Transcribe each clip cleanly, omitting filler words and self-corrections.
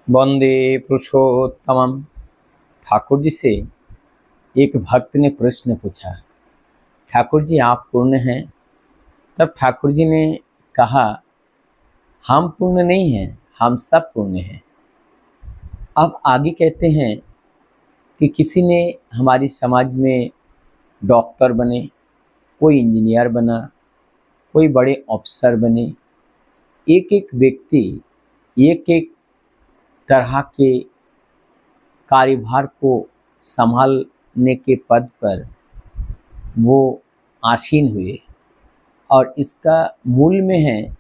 वंदे पुरुषोत्तमम। ठाकुर जी से एक भक्त ने प्रश्न पूछा, ठाकुर जी आप पूर्ण हैं? तब ठाकुर जी ने कहा, हम पूर्ण नहीं हैं, हम सब पूर्ण हैं। अब आगे कहते हैं कि किसी ने हमारी समाज में डॉक्टर बने, कोई इंजीनियर बना, कोई बड़े अफसर बने। एक एक व्यक्ति एक एक तरह के कार्यभार को संभालने के पद पर वो आसीन हुए, और इसका मूल में है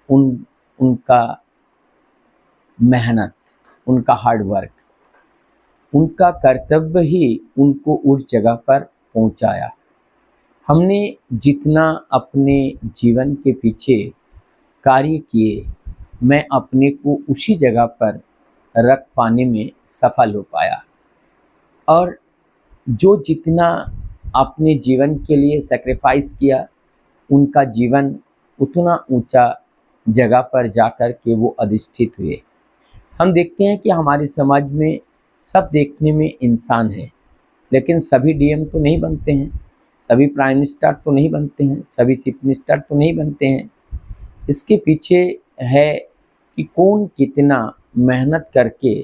उनका मेहनत, उनका हार्ड वर्क, उनका कर्तव्य ही उनको उस जगह पर पहुंचाया। हमने जितना अपने जीवन के पीछे कार्य किए, मैं अपने को उसी जगह पर रख पाने में सफल हो पाया। और जो जितना अपने जीवन के लिए सैक्रिफाइस किया, उनका जीवन उतना ऊंचा जगह पर जाकर के वो अधिष्ठित हुए। हम देखते हैं कि हमारे समाज में सब देखने में इंसान है, लेकिन सभी डीएम तो नहीं बनते हैं, सभी प्राइम मिनिस्टर तो नहीं बनते हैं, सभी चीफ मिनिस्टर तो नहीं बनते हैं। इसके पीछे है कि कौन कितना मेहनत करके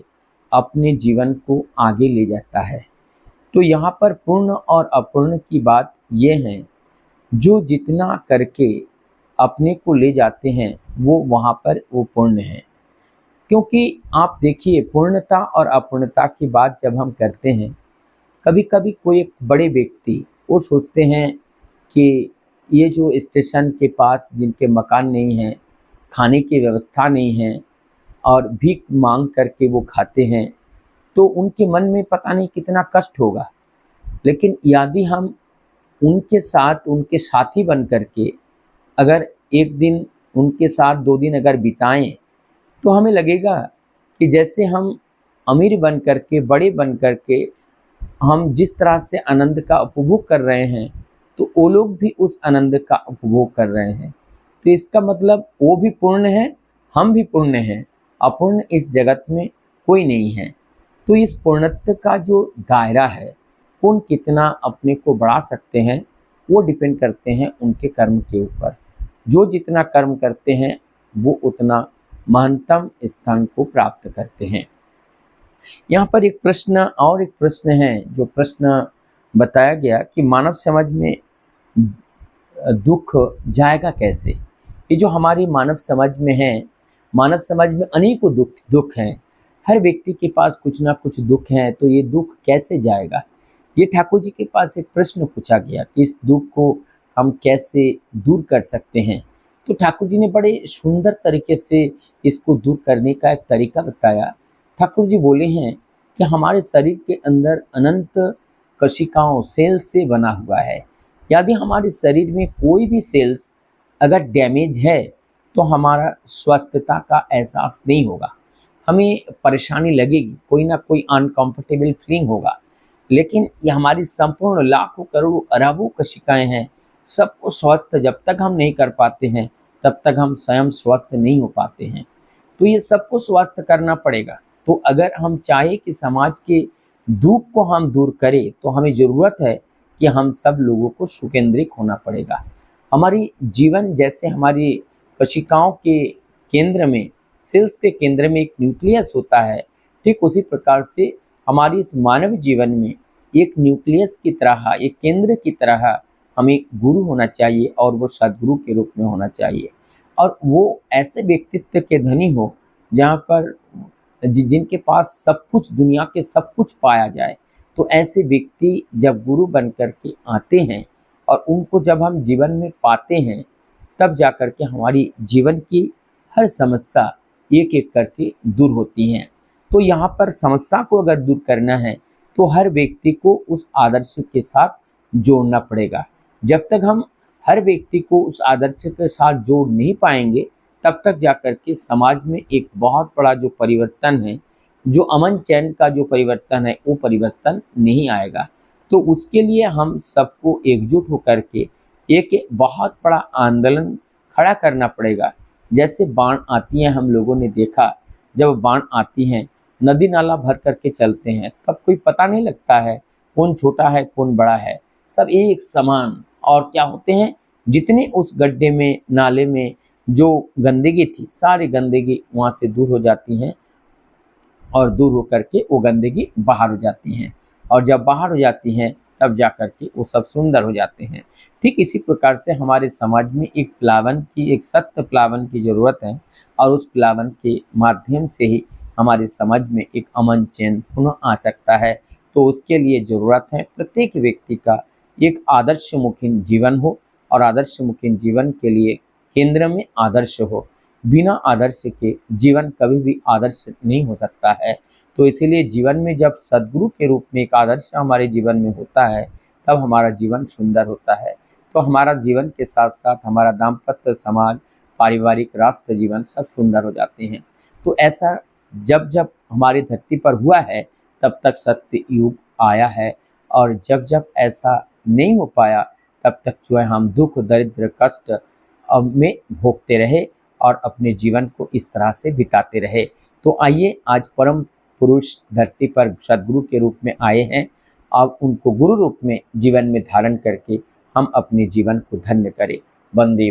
अपने जीवन को आगे ले जाता है। तो यहाँ पर पूर्ण और अपूर्ण की बात ये है, जो जितना करके अपने को ले जाते हैं वो वहाँ पर वो पूर्ण है। क्योंकि आप देखिए, पूर्णता और अपूर्णता की बात जब हम करते हैं, कभी कभी कोई एक बड़े व्यक्ति वो सोचते हैं कि ये जो स्टेशन के पास जिनके मकान नहीं हैं, खाने की व्यवस्था नहीं है और भीख मांग करके वो खाते हैं, तो उनके मन में पता नहीं कितना कष्ट होगा। लेकिन यदि हम उनके साथी बन करके अगर एक दिन उनके साथ 2 दिन अगर बिताएं, तो हमें लगेगा कि जैसे हम अमीर बन करके, बड़े बन करके हम जिस तरह से आनंद का उपभोग कर रहे हैं, तो वो लोग भी उस आनंद का उपभोग कर रहे हैं। तो इसका मतलब वो भी पूर्ण है, हम भी पूर्ण हैं। अपूर्ण इस जगत में कोई नहीं है। तो इस पूर्णत्व का जो दायरा है, कौन कितना अपने को बढ़ा सकते हैं, वो डिपेंड करते हैं उनके कर्म के ऊपर। जो जितना कर्म करते हैं वो उतना महत्तम स्थान को प्राप्त करते हैं। यहाँ पर एक प्रश्न है, जो प्रश्न बताया गया कि मानव समाज में दुख जाएगा कैसे। ये जो हमारी मानव समाज में है, मानव समाज में अनेकों दुख हैं। हर व्यक्ति के पास कुछ ना कुछ दुख है, तो ये दुख कैसे जाएगा। ये ठाकुर जी के पास एक प्रश्न पूछा गया कि इस दुख को हम कैसे दूर कर सकते हैं। तो ठाकुर जी ने बड़े सुंदर तरीके से इसको दूर करने का एक तरीका बताया। ठाकुर जी बोले हैं कि हमारे शरीर के अंदर अनंत कोशिकाओं सेल्स से बना हुआ है। यदि हमारे शरीर में कोई भी सेल्स अगर डैमेज है, तो हमारा स्वस्थता का एहसास नहीं होगा, हमें परेशानी लगेगी, कोई ना कोई अनकंफर्टेबल फीलिंग होगा। लेकिन ये हमारी संपूर्ण लाखों करोड़ों अरबों कोशिकाएं हैं, सबको स्वस्थ जब तक हम नहीं कर पाते हैं, तब तक हम स्वयं स्वस्थ नहीं हो पाते हैं। तो ये सबको स्वस्थ करना पड़ेगा। तो अगर हम चाहे कि समाज के दुख को हम दूर करें, तो हमें ज़रूरत है कि हम सब लोगों को सुकेंद्रित होना पड़ेगा। हमारी जीवन जैसे हमारी कोशिकाओं के केंद्र में, सेल्स के केंद्र में एक न्यूक्लियस होता है, ठीक उसी प्रकार से हमारी इस मानव जीवन में एक न्यूक्लियस की तरह, एक केंद्र की तरह हमें गुरु होना चाहिए, और वो सदगुरु के रूप में होना चाहिए। और वो ऐसे व्यक्तित्व के धनी हो जहाँ पर जिनके पास सब कुछ, दुनिया के सब कुछ पाया जाए। तो ऐसे व्यक्ति जब गुरु बन करके आते हैं और उनको जब हम जीवन में पाते हैं, तब जा कर के हमारी जीवन की हर समस्या एक एक करके दूर होती हैं। तो यहाँ पर समस्या को अगर दूर करना है, तो हर व्यक्ति को उस आदर्श के साथ जोड़ना पड़ेगा। जब तक हम हर व्यक्ति को उस आदर्श के साथ जोड़ नहीं पाएंगे, तब तक जाकर के समाज में एक बहुत बड़ा जो परिवर्तन है, जो अमन चैन का जो परिवर्तन है, वो परिवर्तन नहीं आएगा। तो उसके लिए हम सबको एकजुट होकर के एक बहुत बड़ा आंदोलन खड़ा करना पड़ेगा। जैसे बाढ़ आती है, हम लोगों ने देखा जब बाढ़ आती हैं, नदी नाला भर करके चलते हैं, तब कोई पता नहीं लगता है कौन छोटा है कौन बड़ा है, सब एक समान। और क्या होते हैं, जितने उस गड्ढे में नाले में जो गंदगी थी, सारी गंदगी वहाँ से दूर हो जाती हैं और दूर होकर के वो गंदगी बाहर हो जाती हैं, और जब बाहर हो जाती हैं तब जा कर के वो सब सुंदर हो जाते हैं। ठीक इसी प्रकार से हमारे समाज में एक प्लावन की, एक सत्य प्लावन की ज़रूरत है, और उस प्लावन के माध्यम से ही हमारे समाज में एक अमन चैन पुनः आ सकता है। तो उसके लिए ज़रूरत है प्रत्येक व्यक्ति का एक आदर्शमुखी जीवन हो, और आदर्शमुखी जीवन के लिए केंद्र में आदर्श हो। बिना आदर्श के जीवन कभी भी आदर्श नहीं हो सकता है। तो इसीलिए जीवन में जब सद्गुरु के रूप में एक आदर्श हमारे जीवन में होता है, तब हमारा जीवन सुंदर होता है। तो हमारा जीवन के साथ साथ हमारा दाम्पत्य, समाज, पारिवारिक, राष्ट्र जीवन सब सुंदर हो जाते हैं। तो ऐसा जब जब हमारी धरती पर हुआ है, तब तक सत्य युग आया है, और जब जब ऐसा नहीं हो पाया, तब तक जो है हम दुख, दरिद्र, कष्ट में भोगते रहे और अपने जीवन को इस तरह से बिताते रहे। तो आइए, आज परम पुरुष धरती पर सद्गुरु के रूप में आए हैं, अब उनको गुरु रूप में जीवन में धारण करके हम अपने जीवन को धन्य करें। वंदे